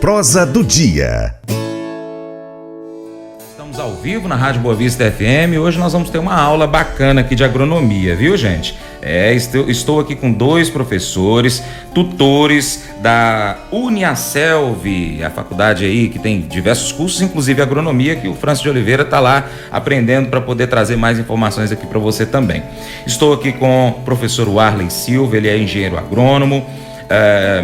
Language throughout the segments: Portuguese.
Prosa do Dia. Estamos ao vivo na Rádio Boa Vista FM. Hoje nós vamos ter uma aula bacana aqui de agronomia, viu, gente? Estou aqui com dois professores, tutores da Uniaselv, a faculdade aí que tem diversos cursos, inclusive agronomia, que o Francis de Oliveira está lá aprendendo para poder trazer mais informações aqui para você também. Estou aqui com o professor Warley Silva, ele é engenheiro agrônomo,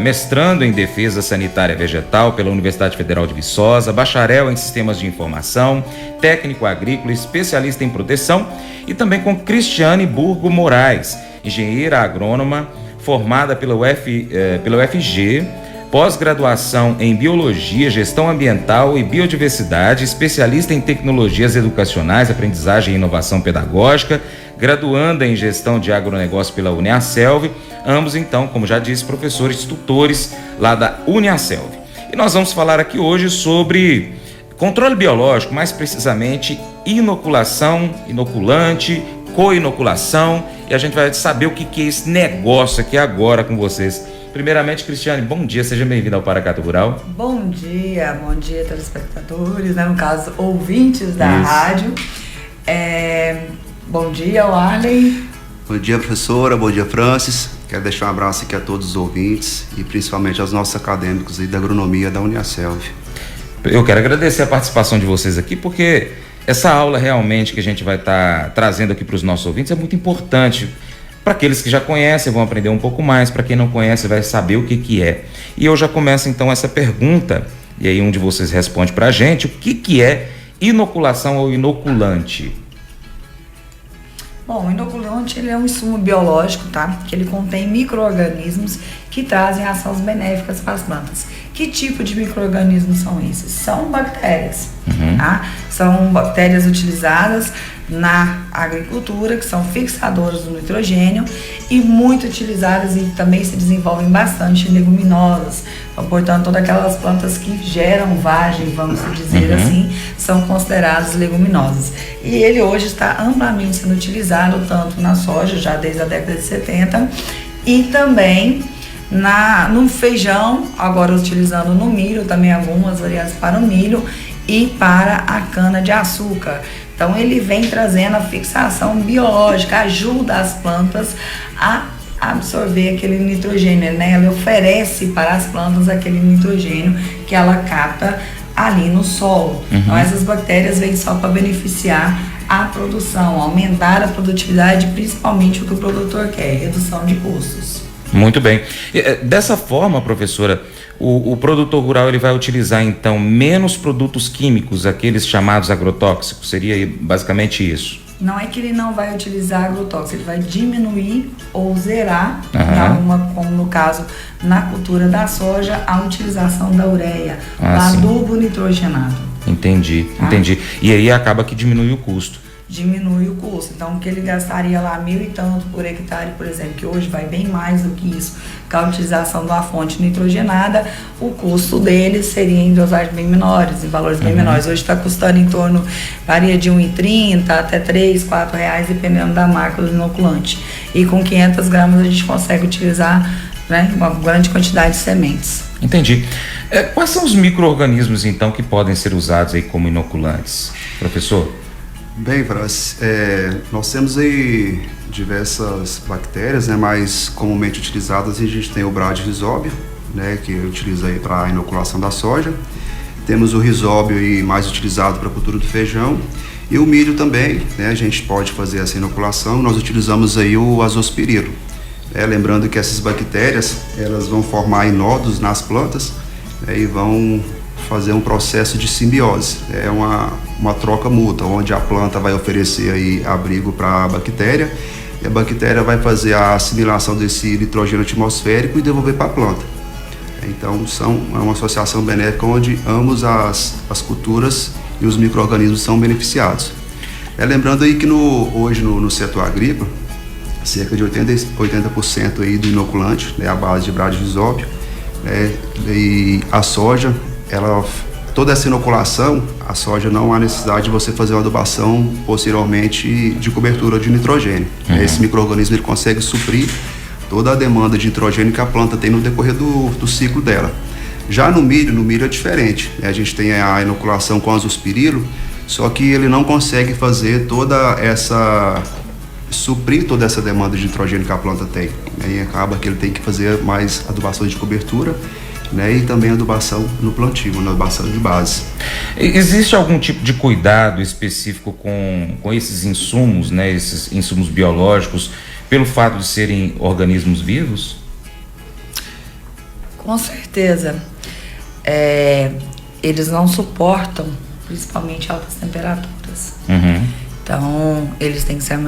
mestrando em defesa sanitária vegetal pela Universidade Federal de Viçosa, bacharel em sistemas de informação, técnico agrícola, especialista em proteção, e também com Cristiane Burgo Moraes, engenheira agrônoma, formada pela UFG, pós-graduação em biologia, gestão ambiental e biodiversidade, especialista em tecnologias educacionais, aprendizagem e inovação pedagógica, graduanda em gestão de agronegócio pela Uniaselv, ambos então, como já disse, professores tutores lá da Uniaselv. E nós vamos falar aqui hoje sobre controle biológico, mais precisamente inoculação, inoculante, co-inoculação, e a gente vai saber o que é esse negócio aqui agora com vocês. Primeiramente, Cristiane, bom dia, seja bem-vinda ao Paracato Rural. Bom dia, telespectadores, no caso, ouvintes da rádio. Bom dia, Warley. Bom dia, professora, bom dia, Francis. Quero deixar um abraço aqui a todos os ouvintes e principalmente aos nossos acadêmicos aí da agronomia da Uniaselv. Eu quero agradecer a participação de vocês aqui, porque essa aula realmente que a gente vai estar trazendo aqui para os nossos ouvintes é muito importante. Para aqueles que já conhecem, vão aprender um pouco mais. Para quem não conhece, vai saber o que é. E eu já começo então essa pergunta, e aí um de vocês responde para a gente, o que é inoculação ou inoculante? Bom, o inoculante ele é um insumo biológico, tá? Que ele contém micro-organismos que trazem ações benéficas para as plantas. Que tipo de micro-organismos são esses? São bactérias, tá? São bactérias utilizadas na agricultura, que são fixadoras do nitrogênio e muito utilizadas e também se desenvolvem bastante em leguminosas. Então, portanto, todas aquelas plantas que geram vagem, vamos dizer assim, são consideradas leguminosas. E ele hoje está amplamente sendo utilizado tanto na soja, já desde a década de 70, e também no feijão, agora utilizando no milho, também algumas variedades para o milho e para a cana-de-açúcar. Então ele vem trazendo a fixação biológica, ajuda as plantas a absorver aquele nitrogênio, né? Ela oferece para as plantas aquele nitrogênio que ela capta ali no solo. Então essas bactérias vêm só para beneficiar a produção, aumentar a produtividade, principalmente o que o produtor quer, redução de custos. Muito bem. Dessa forma, professora, o produtor rural ele vai utilizar então menos produtos químicos, aqueles chamados agrotóxicos, seria basicamente isso? Não é que ele não vai utilizar agrotóxico, ele vai diminuir ou zerar, como no caso na cultura da soja, a utilização da ureia, o adubo nitrogenado. Entendi. E aí acaba que diminui o custo. Diminui o custo. Então, o que ele gastaria lá 1.000 e tanto por hectare, por exemplo, que hoje vai bem mais do que isso, com a utilização de uma fonte nitrogenada, o custo dele seria em dosagens bem menores, em valores bem menores. Hoje está custando em torno, varia de R$1,30 até R$3, R$4, dependendo da marca do inoculante. E com 500 gramas a gente consegue utilizar, né, uma grande quantidade de sementes. Entendi. Quais são os micro-organismos, então, que podem ser usados aí como inoculantes, professor? Bem, Francis, nós temos aí diversas bactérias, né, mais comumente utilizadas. A gente tem o Bradyrhizobia, né, que utiliza aí para a inoculação da soja. Temos o Rhizobio aí mais utilizado para a cultura do feijão. E o milho também, né, a gente pode fazer essa inoculação. Nós utilizamos aí o Azospirilo. Lembrando que essas bactérias, elas vão formar aí nódulos nas plantas, né, e vão fazer um processo de simbiose. É uma troca mútua, onde a planta vai oferecer aí abrigo para a bactéria e a bactéria vai fazer a assimilação desse nitrogênio atmosférico e devolver para a planta. Então é uma associação benéfica onde ambas as culturas e os micro-organismos são beneficiados. Lembrando aí que hoje no setor agrícola, cerca de 80% aí do inoculante, né, a base de Bradyrhizobio, e a soja, toda essa inoculação, a soja não há necessidade de você fazer uma adubação posteriormente de cobertura de nitrogênio. Esse micro-organismo ele consegue suprir toda a demanda de nitrogênio que a planta tem no decorrer do ciclo dela. Já no milho é diferente, né? A gente tem a inoculação com azospirilo, só que ele não consegue fazer suprir toda essa demanda de nitrogênio que a planta tem, né? E acaba que ele tem que fazer mais adubações de cobertura, né? E também adubação no plantio, na adubação de base. Existe algum tipo de cuidado específico com esses insumos, né? Esses insumos biológicos, pelo fato de serem organismos vivos? Com certeza. Eles não suportam, principalmente, altas temperaturas. Uhum. Então, eles têm que ser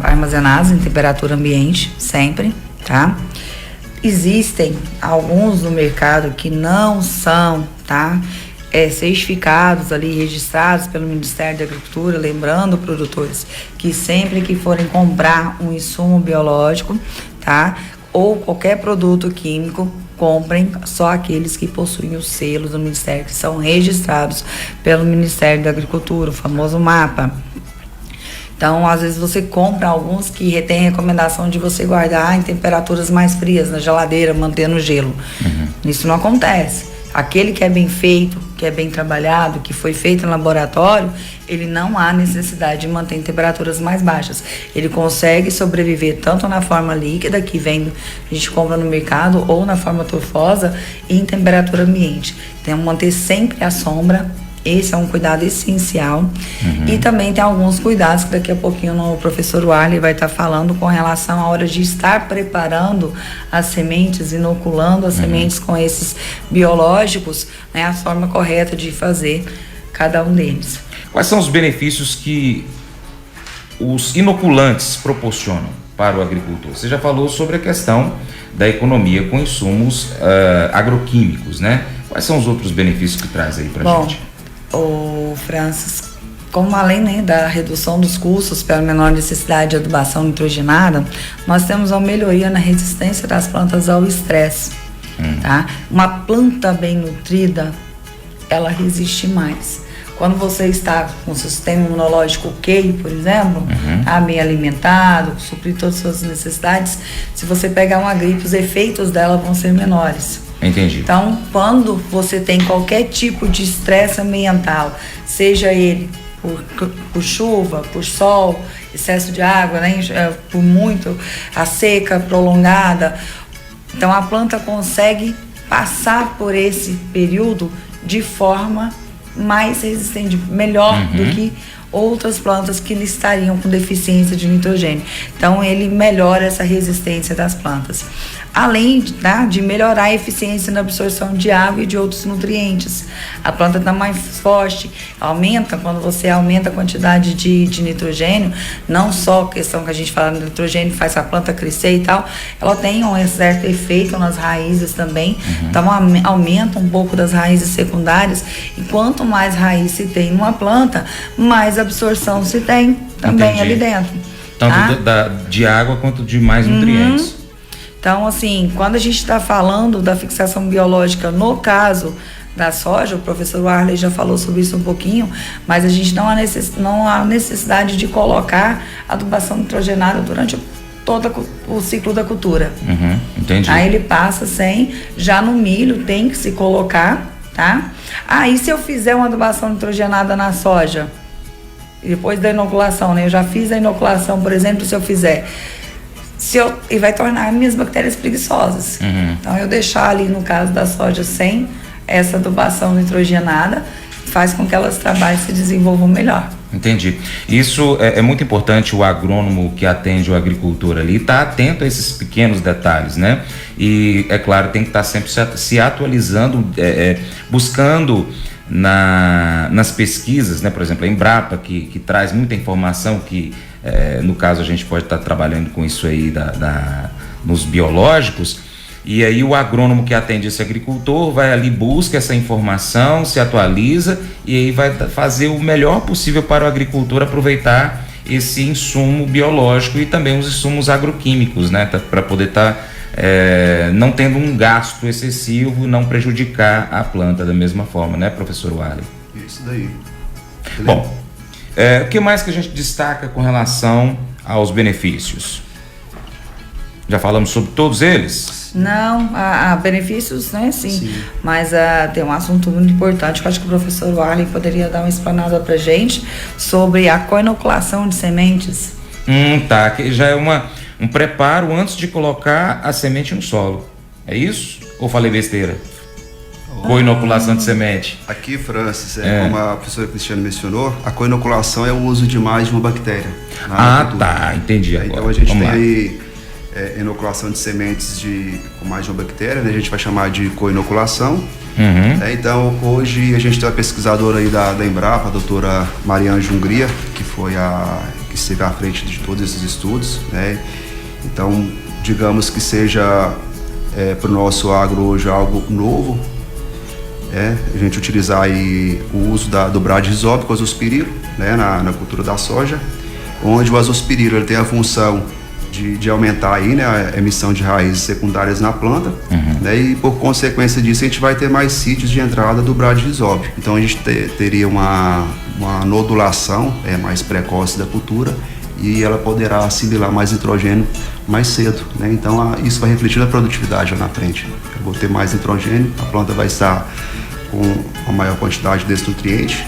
armazenados em temperatura ambiente, sempre, tá? Existem alguns no mercado que não são, tá? Certificados ali, registrados pelo Ministério da Agricultura, lembrando, produtores, que sempre que forem comprar um insumo biológico, tá? Ou qualquer produto químico, comprem só aqueles que possuem o selo do Ministério, que são registrados pelo Ministério da Agricultura, o famoso MAPA. Então, às vezes você compra alguns que tem recomendação de você guardar em temperaturas mais frias, na geladeira, mantendo gelo. Uhum. Isso não acontece. Aquele que é bem feito, que é bem trabalhado, que foi feito em laboratório, ele não há necessidade de manter em temperaturas mais baixas. Ele consegue sobreviver tanto na forma líquida, que a gente compra no mercado, ou na forma turfosa, em temperatura ambiente. Então, manter sempre à sombra. Esse é um cuidado essencial. Uhum. E também tem alguns cuidados que daqui a pouquinho o professor Warley vai estar falando com relação à hora de estar preparando as sementes, inoculando as sementes com esses biológicos, né, a forma correta de fazer cada um deles. Quais são os benefícios que os inoculantes proporcionam para o agricultor? Você já falou sobre a questão da economia com insumos agroquímicos, né? Quais são os outros benefícios que traz aí para a gente? O Francis, como além, né, da redução dos custos pela menor necessidade de adubação nitrogenada, nós temos uma melhoria na resistência das plantas ao estresse. Tá? Uma planta bem nutrida, ela resiste mais. Quando você está com o seu sistema imunológico ok, por exemplo, tá, bem alimentado, suprir todas as suas necessidades, se você pegar uma gripe, os efeitos dela vão ser menores. Entendi. Então, quando você tem qualquer tipo de estresse ambiental, seja ele por chuva, por sol, excesso de água, né, por muito, a seca prolongada, então a planta consegue passar por esse período de forma mais resistente, melhor do que outras plantas que estariam com deficiência de nitrogênio. Então, ele melhora essa resistência das plantas. Além de melhorar a eficiência na absorção de água e de outros nutrientes. A planta está mais forte, aumenta, quando você aumenta a quantidade de nitrogênio, não só a questão que a gente fala do nitrogênio faz a planta crescer e tal, ela tem um certo efeito nas raízes também, então aumenta um pouco das raízes secundárias, e quanto mais raiz se tem numa planta, mais absorção se tem também ali dentro. Tanto de água quanto de mais nutrientes. Então, assim, quando a gente está falando da fixação biológica, no caso da soja, o professor Warley já falou sobre isso um pouquinho, mas a gente não há necessidade de colocar adubação nitrogenada durante todo o ciclo da cultura. Entendi. Aí ele passa sem, já no milho tem que se colocar, tá? E se eu fizer uma adubação nitrogenada na soja, depois da inoculação, né? Eu já fiz a inoculação, por exemplo, se eu fizer... e vai tornar minhas bactérias preguiçosas. Então, eu deixar ali, no caso da soja, sem essa adubação nitrogenada, faz com que elas trabalhem e se desenvolvam melhor. Entendi. Isso é muito importante, o agrônomo que atende o agricultor ali estar atento a esses pequenos detalhes, né? E, é claro, tem que estar sempre se atualizando, buscando nas pesquisas, né? Por exemplo, a Embrapa, que traz muita informação que... no caso, a gente pode estar trabalhando com isso aí nos biológicos, e aí o agrônomo que atende esse agricultor vai ali, busca essa informação, se atualiza e aí vai fazer o melhor possível para o agricultor aproveitar esse insumo biológico e também os insumos agroquímicos, né, para poder estar não tendo um gasto excessivo, não prejudicar a planta da mesma forma, né, professor Warley? Isso daí. Bom, o que mais que a gente destaca com relação aos benefícios? Já falamos sobre todos eles? Não, há benefícios, né? Sim. Mas tem um assunto muito importante que eu acho que o professor Warley poderia dar uma explanada pra gente sobre a co-inoculação de sementes. Tá, que já é um preparo antes de colocar a semente no solo. É isso? Ou falei besteira? Co-inoculação de semente. Aqui, Francis, como a professora Cristiane mencionou, a co-inoculação é o uso de mais de uma bactéria. Tá, entendi agora. Então a gente tem aí inoculação de sementes com mais de uma bactéria, né? A gente vai chamar de co-inoculação. Então hoje a gente tem uma pesquisadora aí da Embrapa, a doutora Mariana Jungria, que foi que esteve à frente de todos esses estudos, né? Então, digamos que seja para o nosso agro hoje algo novo, a gente utilizar aí o uso do Bradrhizobio com azospirilo, né, na cultura da soja, onde o azospirilo ele tem a função de aumentar aí, né, a emissão de raízes secundárias na planta, né, e por consequência disso a gente vai ter mais sítios de entrada do Bradrhizobio. Então a gente teria uma nodulação mais precoce da cultura e ela poderá assimilar mais nitrogênio mais cedo, né? Então isso vai refletir na produtividade lá na frente. Eu vou ter mais nitrogênio, a planta vai estar com uma maior quantidade desse nutriente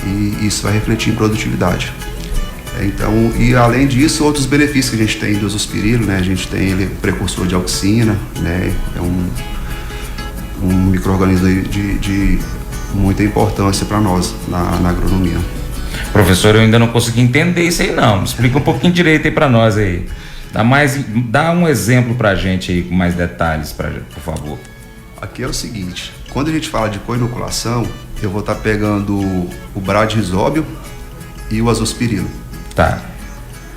e isso vai refletir em produtividade. Então, e além disso, outros benefícios que a gente tem do azospirilo, né? A gente tem ele precursor de auxina, né? É um micro-organismo de muita importância para nós na agronomia. Professor, eu ainda não consegui entender isso aí não. Explica um pouquinho direito aí para nós aí. Dá um exemplo pra gente aí com mais detalhes, por favor. Aqui é o seguinte, quando a gente fala de co-inoculação, eu vou estar pegando o Bradrhizobio e o azospirilo. Tá.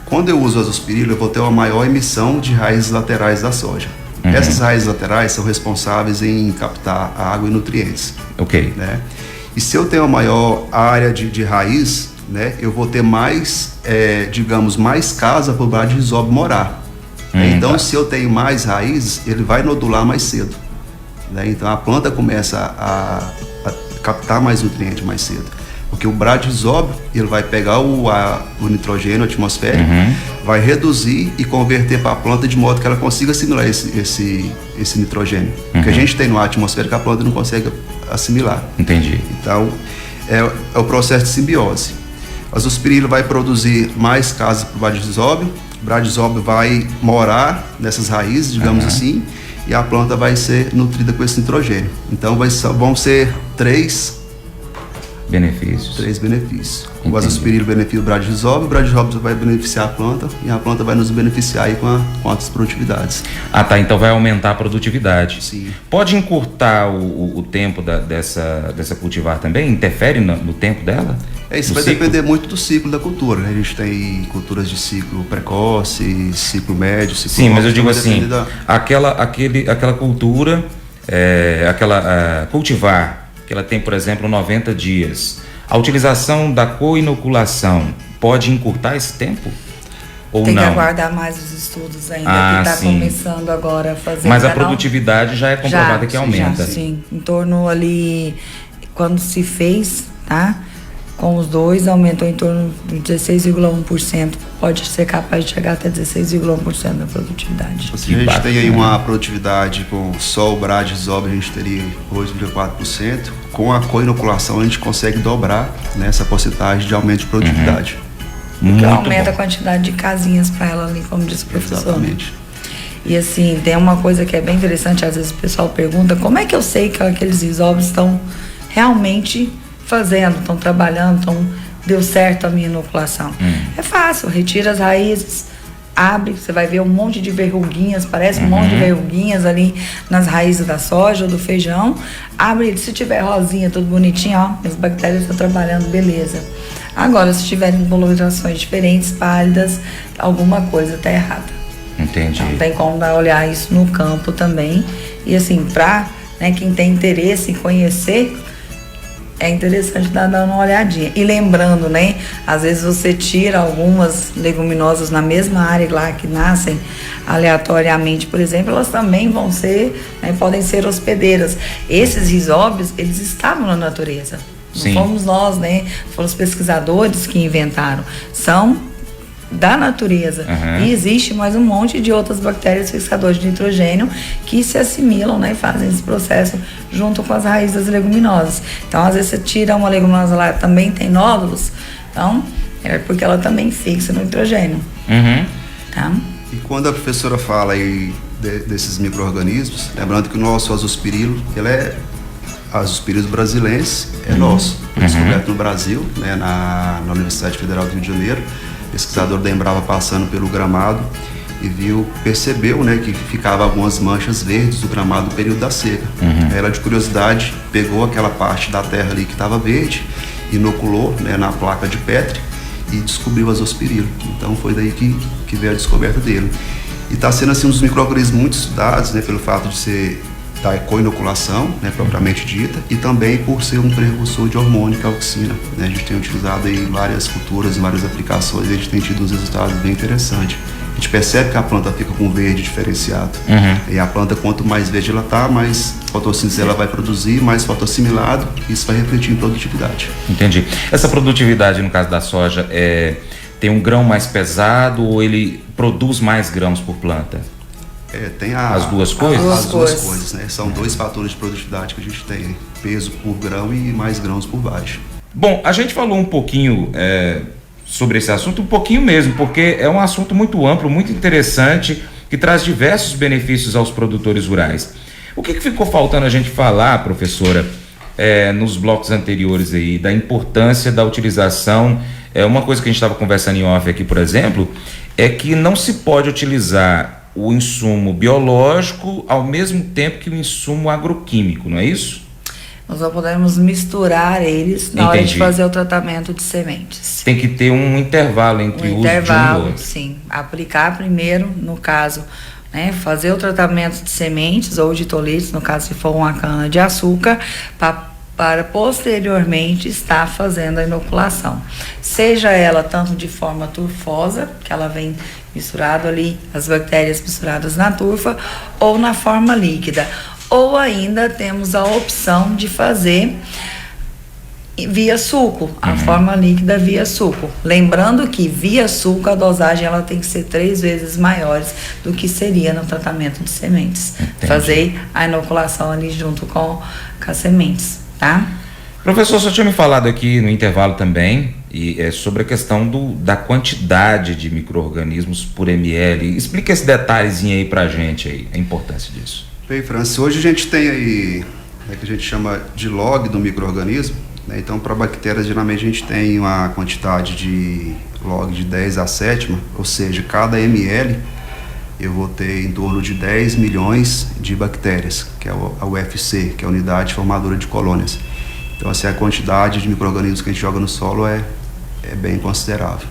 Quando eu uso o azospirilo, eu vou ter uma maior emissão de raízes laterais da soja. Essas raízes laterais são responsáveis em captar água e nutrientes. Ok. Né? E se eu tenho uma maior área de raiz, né, eu vou ter mais, digamos, mais casa para o Bradrhizobio morar. Então, se eu tenho mais raízes, ele vai nodular mais cedo. Né? Então, a planta começa a captar mais nutriente mais cedo. Porque o Bradrhizobio, ele vai pegar o nitrogênio atmosférico, vai reduzir e converter para a planta de modo que ela consiga assimilar esse nitrogênio. Porque a gente tem no ar atmosférico, a planta não consegue assimilar. Entendi. Então, é o processo de simbiose. O azospirilo vai produzir mais casas para o Bradrhizobio, o Bradrhizobio vai morar nessas raízes, digamos assim, e a planta vai ser nutrida com esse nitrogênio. Então vão ser três benefícios. Entendi. O azospirilo beneficia o Bradrhizobio vai beneficiar a planta e a planta vai nos beneficiar aí com altas produtividades. Tá, então vai aumentar a produtividade. Sim. Pode encurtar o tempo dessa cultivar também? Interfere no tempo dela? Isso vai depender muito do ciclo da cultura, né? A gente tem culturas de ciclo precoce, ciclo médio, ciclo Sim, longo, mas eu digo assim, aquela cultura, cultivar, que ela tem, por exemplo, 90 dias. A utilização da co-inoculação pode encurtar esse tempo? Ou tem não? Que aguardar mais os estudos ainda, que está começando agora a fazer. Mas a produtividade já é comprovada que aumenta. Sim, em torno ali, quando se fez, tá? Com os dois, aumentou em torno de 16,1%. Pode ser capaz de chegar até 16,1% da produtividade. A gente tem aí uma produtividade com só o Bradrhizobio, a gente teria 8,4%. Com a co-inoculação, a gente consegue dobrar, né, essa porcentagem de aumento de produtividade. Porque aumenta a quantidade de casinhas para ela ali, como disse o professor. Exatamente. E assim, tem uma coisa que é bem interessante, às vezes o pessoal pergunta, como é que eu sei que aqueles rizóbios estão realmente fazendo, estão trabalhando, deu certo a minha inoculação? É fácil, retira as raízes, abre, você vai ver um monte de verruguinhas, parece um monte de verruguinhas ali nas raízes da soja ou do feijão. Abre, se tiver rosinha, tudo bonitinho, ó, as bactérias estão trabalhando, beleza. Agora, se tiverem colorações diferentes, pálidas, alguma coisa está errada. Entendi. Então, tem como olhar isso no campo também. E assim, para quem tem interesse em conhecer, é interessante dar uma olhadinha. E lembrando, né? Às vezes você tira algumas leguminosas na mesma área lá que nascem aleatoriamente, por exemplo, elas também vão ser, podem ser hospedeiras. Esses rizóbios, eles estavam na natureza. Não fomos nós, foram os pesquisadores que inventaram. São da natureza. E existe mais um monte de outras bactérias fixadoras de nitrogênio que se assimilam, né, e fazem esse processo junto com as raízes das leguminosas. Então, às vezes você tira uma leguminosa lá, também tem nódulos, então é porque ela também fixa no nitrogênio. Tá? E quando a professora fala aí desses micro-organismos, lembrando que o nosso azospirilo, ele é Azospirillus brasilense, é nosso, foi descoberto no Brasil, né, na Universidade Federal do Rio de Janeiro. Pesquisador da Embrapa passando pelo gramado e percebeu, né, que ficava algumas manchas verdes do gramado no período da seca. Ela, de curiosidade, pegou aquela parte da terra ali que estava verde, inoculou, né, na placa de Petri e descobriu o azospirilo. Então foi daí que veio a descoberta dele. E está sendo assim um dos micro-organismos muito estudados, né, pelo fato de ser da co-inoculação, né, propriamente dita, e também por ser um precursor de hormônio, que é a auxina. Né? A gente tem utilizado em várias culturas, em várias aplicações, e a gente tem tido uns resultados bem interessantes. A gente percebe que a planta fica com verde diferenciado. E a planta, quanto mais verde ela está, mais fotossíntese ela vai produzir, mais fotossimilado, e isso vai refletir em produtividade. Entendi. Essa produtividade, no caso da soja, tem um grão mais pesado ou ele produz mais grãos por planta? Tem as duas coisas? As duas coisas, né? São dois fatores de produtividade que a gente tem: peso por grão e mais grãos por baixo. Bom, a gente falou um pouquinho sobre esse assunto, um pouquinho mesmo, porque é um assunto muito amplo, muito interessante, que traz diversos benefícios aos produtores rurais. O que ficou faltando a gente falar, professora, nos blocos anteriores aí, da importância da utilização? Uma coisa que a gente estava conversando em off aqui, por exemplo, é que não se pode utilizar o insumo biológico ao mesmo tempo que o insumo agroquímico, não é isso? Nós não podemos misturar eles na hora de fazer o tratamento de sementes. Tem que ter um intervalo entre o uso de um e outro. Sim. Aplicar primeiro, no caso, né, fazer o tratamento de sementes ou de tolites, no caso se for uma cana de açúcar, para posteriormente estar fazendo a inoculação. Seja ela tanto de forma turfosa, que ela vem misturado ali, as bactérias misturadas na turfa, ou na forma líquida. Ou ainda temos a opção de fazer via suco, a forma líquida via suco. Lembrando que via suco a dosagem ela tem que ser 3 vezes maiores do que seria no tratamento de sementes. Entendi. Fazer a inoculação ali junto com as sementes, tá? Professor, você tinha me falado aqui no intervalo também sobre a questão da quantidade de micro-organismos por ml. Explica esse detalhezinho aí pra gente aí, a importância disso. Bem, Francis, hoje a gente tem aí, que a gente chama de log do micro-organismo, né? Então, para bactérias, geralmente a gente tem uma quantidade de log de 10 à sétima, ou seja, cada ml eu vou ter em torno de 10 milhões de bactérias, que é a UFC, que é a unidade formadora de colônias. Então, assim, a quantidade de micro-organismos que a gente joga no solo é bem considerável.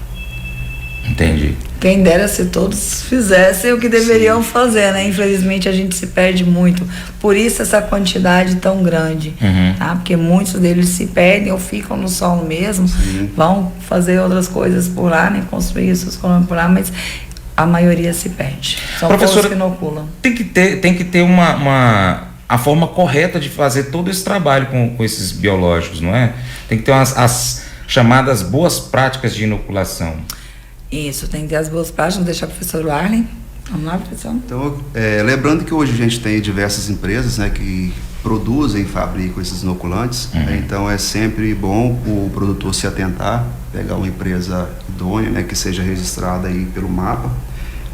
Entendi. Quem dera se todos fizessem o que deveriam fazer, né? Infelizmente a gente se perde muito. Por isso essa quantidade tão grande, tá? Porque muitos deles se perdem ou ficam no solo mesmo, vão fazer outras coisas por lá, né? Construir suas colônias por lá, mas a maioria se perde. São poucos que inoculam. Tem que ter a forma correta de fazer todo esse trabalho com esses biológicos, não é? Tem que ter as chamadas boas práticas de inoculação. Isso, tem que ter as boas práticas. Vou deixar o professor Arlen. Vamos lá, professor? Então, lembrando que hoje a gente tem diversas empresas, né, que produzem e fabricam esses inoculantes, né? Então é sempre bom o produtor se atentar, pegar uma empresa idônea, né, que seja registrada aí pelo MAPA,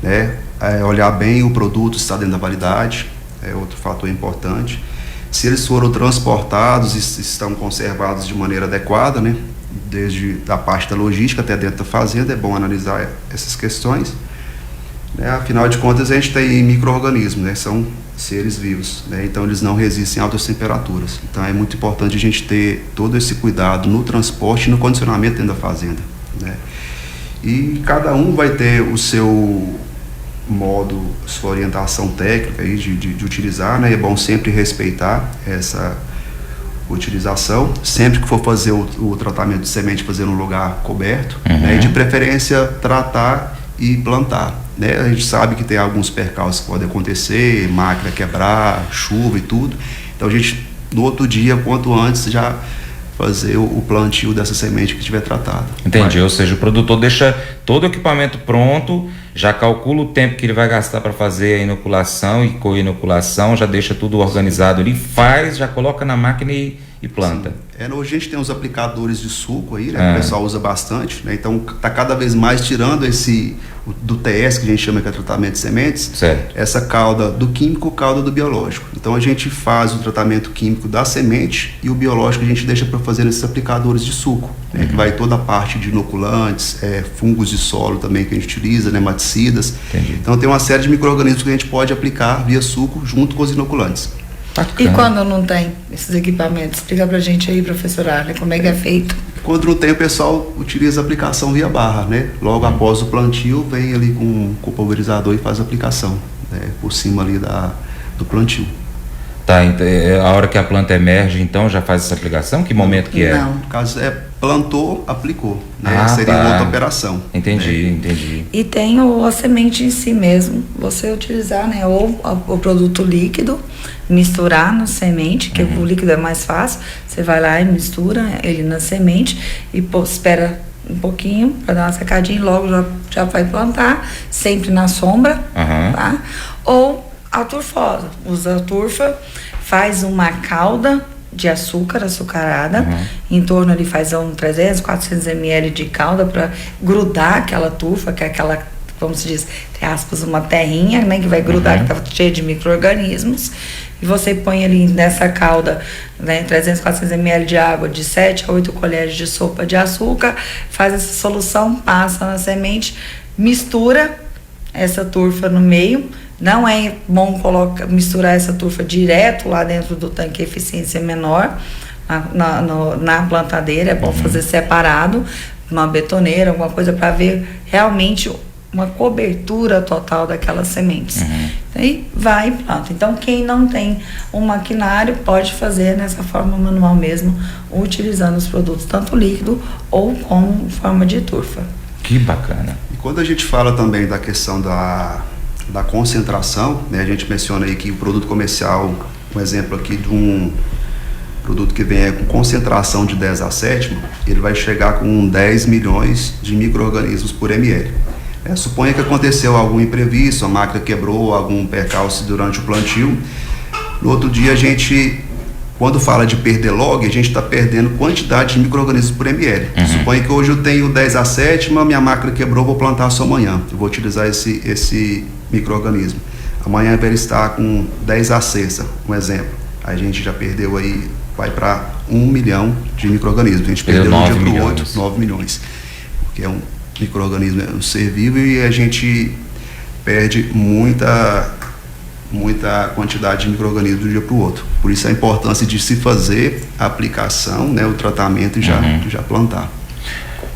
né, olhar bem o produto, se está dentro da validade, é outro fator importante. Se eles foram transportados e estão conservados de maneira adequada, né, desde a parte da logística até dentro da fazenda, é bom analisar essas questões. Né? Afinal de contas, a gente tem micro-organismos, né? São seres vivos, né? Então eles não resistem a altas temperaturas. Então é muito importante a gente ter todo esse cuidado no transporte e no condicionamento dentro da fazenda, né? E cada um vai ter o seu modo, sua orientação técnica aí de utilizar, né? É bom sempre respeitar essa utilização, sempre que for fazer o tratamento de semente, fazer num lugar coberto, né? E de preferência tratar e plantar, né? A gente sabe que tem alguns percalços que podem acontecer, máquina quebrar, chuva e tudo, então a gente no outro dia, quanto antes, já fazer o plantio dessa semente que estiver tratada. Entendi, ou seja, o produtor deixa todo o equipamento pronto, já calcula o tempo que ele vai gastar para fazer a inoculação e co-inoculação, já deixa tudo organizado ali, faz, já coloca na máquina e planta. Hoje a gente tem os aplicadores de suco aí, né? Que o pessoal usa bastante, né? Então tá cada vez mais tirando do TS, que a gente chama que é tratamento de sementes, certo. Essa cauda do químico, cauda do biológico. Então a gente faz o tratamento químico da semente e o biológico a gente deixa para fazer nesses aplicadores de suco, né? Que vai toda a parte de inoculantes, fungos de solo também que a gente utiliza, nematicidas. Entendi. Então tem uma série de micro-organismos que a gente pode aplicar via suco junto com os inoculantes. E quando não tem esses equipamentos? Explica pra gente aí, professor Arley, como é que é feito? Quando não tem, o pessoal utiliza a aplicação via barra, né? Logo após o plantio, vem ali com o pulverizador e faz a aplicação, né? Por cima ali do plantio. Tá, a hora que a planta emerge, então, já faz essa aplicação? Que momento que é? Não. No caso, plantou, aplicou, né? Ah, seria tá. outra operação. Entendi, né? entendi. E tem a semente em si mesmo, você utilizar, né, ou o produto líquido, misturar na semente, que o líquido é mais fácil, você vai lá e mistura ele na semente e espera um pouquinho para dar uma secadinha e logo já vai plantar, sempre na sombra, tá? Ou a turfosa, usa a turfa, faz uma calda de açúcar, açucarada, em torno ali faz 300, 400 ml de calda para grudar aquela turfa, que é aquela, como se diz, entre aspas, uma terrinha, né, que vai grudar, que tá cheia de micro-organismos, e você põe ali nessa calda, né, 300, 400 ml de água, de 7 a 8 colheres de sopa de açúcar, faz essa solução, passa na semente, mistura essa turfa no meio. Não é bom misturar essa turfa direto lá dentro do tanque, eficiência menor, na plantadeira, é bom fazer separado, uma betoneira, alguma coisa, para ver realmente uma cobertura total daquelas sementes. Aí vai e planta. Então, quem não tem um maquinário pode fazer nessa forma manual mesmo, utilizando os produtos tanto líquido ou com forma de turfa. Que bacana. E quando a gente fala também da questão da concentração, né, a gente menciona aí que o produto comercial, um exemplo aqui de um produto que vem com concentração de 10 a 7, ele vai chegar com 10 milhões de micro-organismos por ml. Suponha que aconteceu algum imprevisto, a máquina quebrou, algum percalço durante o plantio. No outro dia, a gente, quando fala de perder log, a gente está perdendo quantidade de micro-organismos por ml. Suponha que hoje eu tenho 10 a 7, minha máquina quebrou, vou plantar só amanhã. Eu vou utilizar esse micro-organismo. Amanhã vai estar com 10 a 6, um exemplo. A gente já perdeu aí, vai para 1 milhão de micro-organismos. A gente perdeu de um dia para o outro 9 milhões. Porque é um micro-organismo, é um ser vivo, e a gente perde muita quantidade de micro-organismos de um dia para o outro. Por isso a importância de se fazer a aplicação, né, o tratamento e já plantar.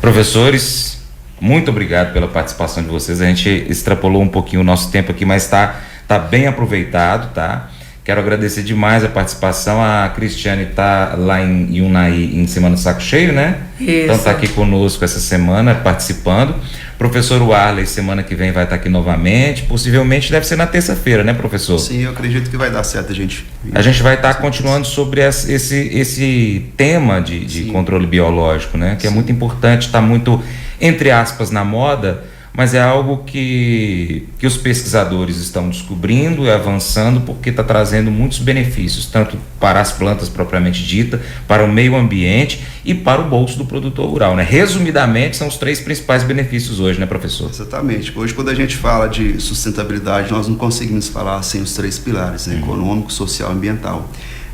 Professores, muito obrigado pela participação de vocês. A gente extrapolou um pouquinho o nosso tempo aqui, mas tá bem aproveitado, tá? Quero agradecer demais a participação. A Cristiane tá lá em Unai, em Semana do Saco Cheio, né? Isso. Então tá aqui conosco essa semana, participando. Professor Warley, semana que vem vai estar aqui novamente. Possivelmente deve ser na terça-feira, né, professor? Sim, eu acredito que vai dar certo, gente. A gente vai estar continuando sobre esse tema de controle biológico, né? Que é muito importante, está muito, entre aspas, na moda, mas é algo que os pesquisadores estão descobrindo e avançando, porque está trazendo muitos benefícios, tanto para as plantas propriamente dita, para o meio ambiente e para o bolso do produtor rural, né? Resumidamente, são os 3 principais benefícios hoje, né, professor? Exatamente. Hoje, quando a gente fala de sustentabilidade, nós não conseguimos falar sem os 3 pilares, né? Econômico, social e ambiental.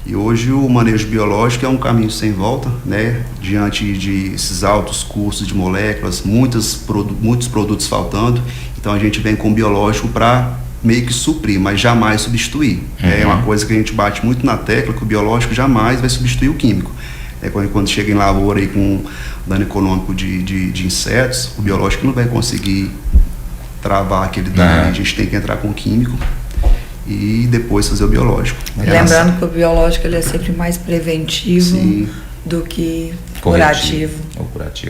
E hoje o manejo biológico é um caminho sem volta, né? Diante de esses altos custos de moléculas, muitos produtos faltando. Então a gente vem com o biológico para meio que suprir, mas jamais substituir. É uma coisa que a gente bate muito na tecla, que o biológico jamais vai substituir o químico. Quando chega em lavoura aí com dano econômico de insetos, o biológico não vai conseguir travar aquele dano. A gente tem que entrar com o químico e depois fazer o biológico. Lembrando que o biológico ele é sempre mais preventivo do que curativo.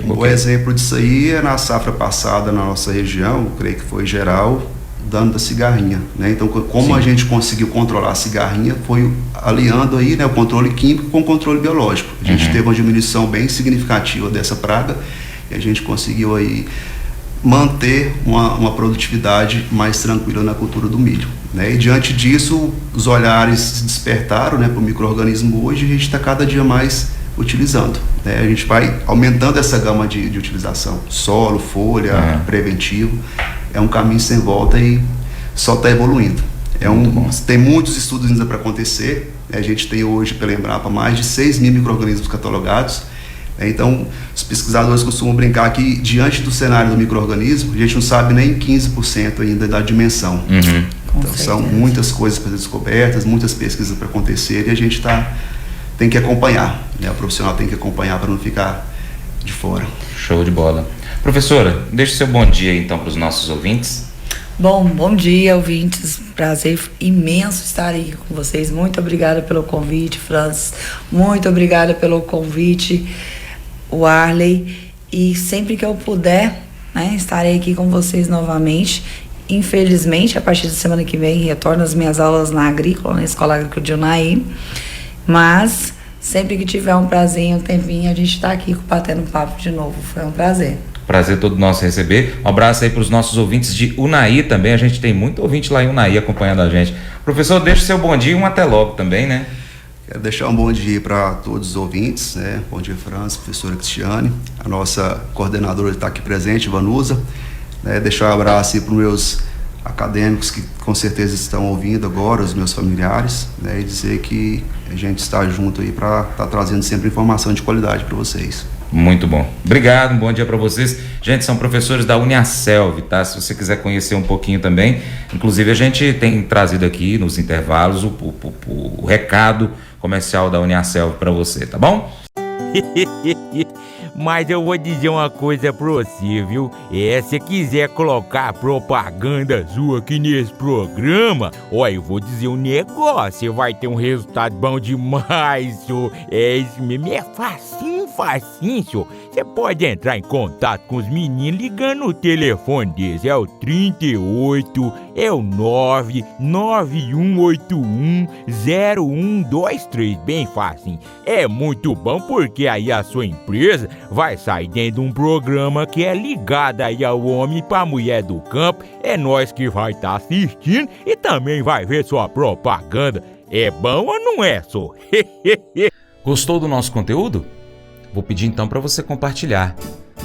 Um bom exemplo disso aí é na safra passada na nossa região, eu creio que foi geral, dano da cigarrinha, né? Então, como a gente conseguiu controlar a cigarrinha, foi aliando aí, né, o controle químico com o controle biológico. A gente teve uma diminuição bem significativa dessa praga e a gente conseguiu aí manter uma produtividade mais tranquila na cultura do milho, né? E diante disso, os olhares se despertaram, né, para o micro-organismo hoje, e a gente está cada dia mais utilizando, né? A gente vai aumentando essa gama de utilização, solo, folha, preventivo, é um caminho sem volta e só está evoluindo. Tem muitos estudos ainda para acontecer, né? A gente tem hoje, pela Embrapa, mais de 6 mil micro-organismos catalogados. Então, os pesquisadores costumam brincar que, diante do cenário do micro-organismo, a gente não sabe nem 15% ainda da dimensão. Então, são muitas coisas para ser descobertas, muitas pesquisas para acontecer, e a gente tem que acompanhar, né? O profissional tem que acompanhar para não ficar de fora. Show de bola. Professora, deixe seu bom dia então para os nossos ouvintes. Bom dia, ouvintes. Prazer imenso estar aí com vocês. Muito obrigada pelo convite, Francis. Muito obrigada pelo convite, o Arley, e sempre que eu puder, né, estarei aqui com vocês novamente. Infelizmente, a partir da semana que vem, retorno às minhas aulas na Agrícola, na Escola Agrícola de Unai, mas sempre que tiver um prazer, um tempinho, a gente está aqui batendo papo de novo. Foi um prazer. Prazer todo nosso receber. Um abraço aí para os nossos ouvintes de Unai também. A gente tem muito ouvinte lá em Unai acompanhando a gente. Professor, deixa o seu bom dia e um até logo também, né? Quero deixar um bom dia para todos os ouvintes, né? Bom dia, França, professora Cristiane, a nossa coordenadora está aqui presente, Vanusa, né? Deixar um abraço aí para os meus acadêmicos que com certeza estão ouvindo agora, os meus familiares, né? E dizer que a gente está junto aí para estar trazendo sempre informação de qualidade para vocês. Muito bom. Obrigado, um bom dia para vocês. Gente, são professores da Uniaselv, tá? Se você quiser conhecer um pouquinho também, inclusive a gente tem trazido aqui nos intervalos o recado comercial da Uniaselv para você, tá bom? Mas eu vou dizer uma coisa pra você, viu? Se você quiser colocar propaganda sua aqui nesse programa, olha, eu vou dizer um negócio, você vai ter um resultado bom demais, senhor. Isso mesmo, é facinho, senhor. Você pode entrar em contato com os meninos ligando no telefone deles, é o 38, é o 991810123, bem facinho. É muito bom porque aí a sua empresa vai sair dentro de um programa que é ligado aí ao homem para a mulher do campo. É nós que vai estar assistindo e também vai ver sua propaganda. É bom ou não é, só? Gostou do nosso conteúdo? Vou pedir então para você compartilhar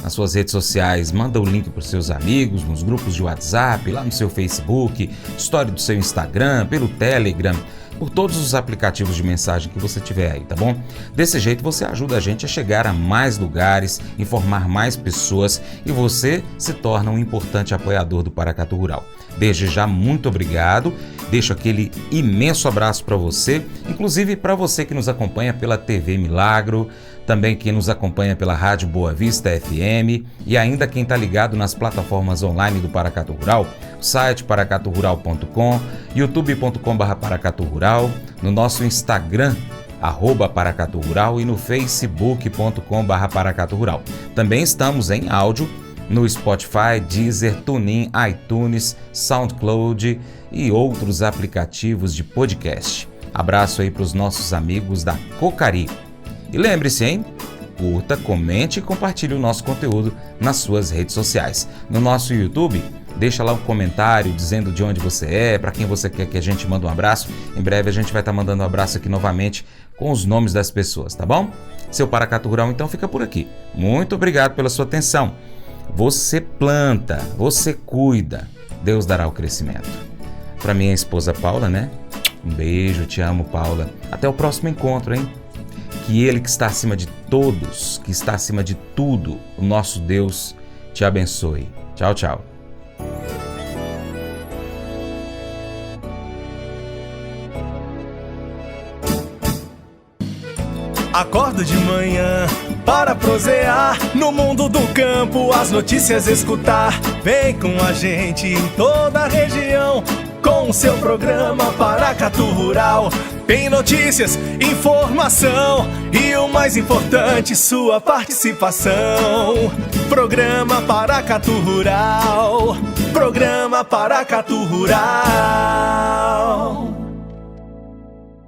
nas suas redes sociais. Manda o link para os seus amigos, nos grupos de WhatsApp, lá no seu Facebook, história do seu Instagram, pelo Telegram, por todos os aplicativos de mensagem que você tiver aí, tá bom? Desse jeito você ajuda a gente a chegar a mais lugares, informar mais pessoas e você se torna um importante apoiador do Paracatu Rural. Desde já, muito obrigado. Deixo aquele imenso abraço para você, inclusive para você que nos acompanha pela TV Milagro, também quem nos acompanha pela Rádio Boa Vista FM e ainda quem está ligado nas plataformas online do Paracatu Rural, o site paracaturural.com, youtube.com/paracaturural, no nosso Instagram, @paracaturural e no facebook.com/paracaturural. Também estamos em áudio no Spotify, Deezer, TuneIn, iTunes, SoundCloud e outros aplicativos de podcast. Abraço aí para os nossos amigos da Cocari. E lembre-se, hein? Curta, comente e compartilhe o nosso conteúdo nas suas redes sociais. No nosso YouTube, deixa lá um comentário dizendo de onde você é, para quem você quer que a gente mande um abraço. Em breve a gente vai estar mandando um abraço aqui novamente com os nomes das pessoas, tá bom? Seu Paracatu Rural então fica por aqui. Muito obrigado pela sua atenção. Você planta, você cuida, Deus dará o crescimento. Para minha esposa Paula, né? Um beijo, te amo, Paula. Até o próximo encontro, hein? Que Ele que está acima de todos, que está acima de tudo, o nosso Deus, te abençoe. Tchau, tchau. Acordo de manhã para prosear no mundo do campo, as notícias escutar. Vem com a gente em toda a região com o seu programa Paracatu Rural. Tem notícias, informação e o mais importante, sua participação. Programa Paracatu Rural. Programa Paracatu Rural.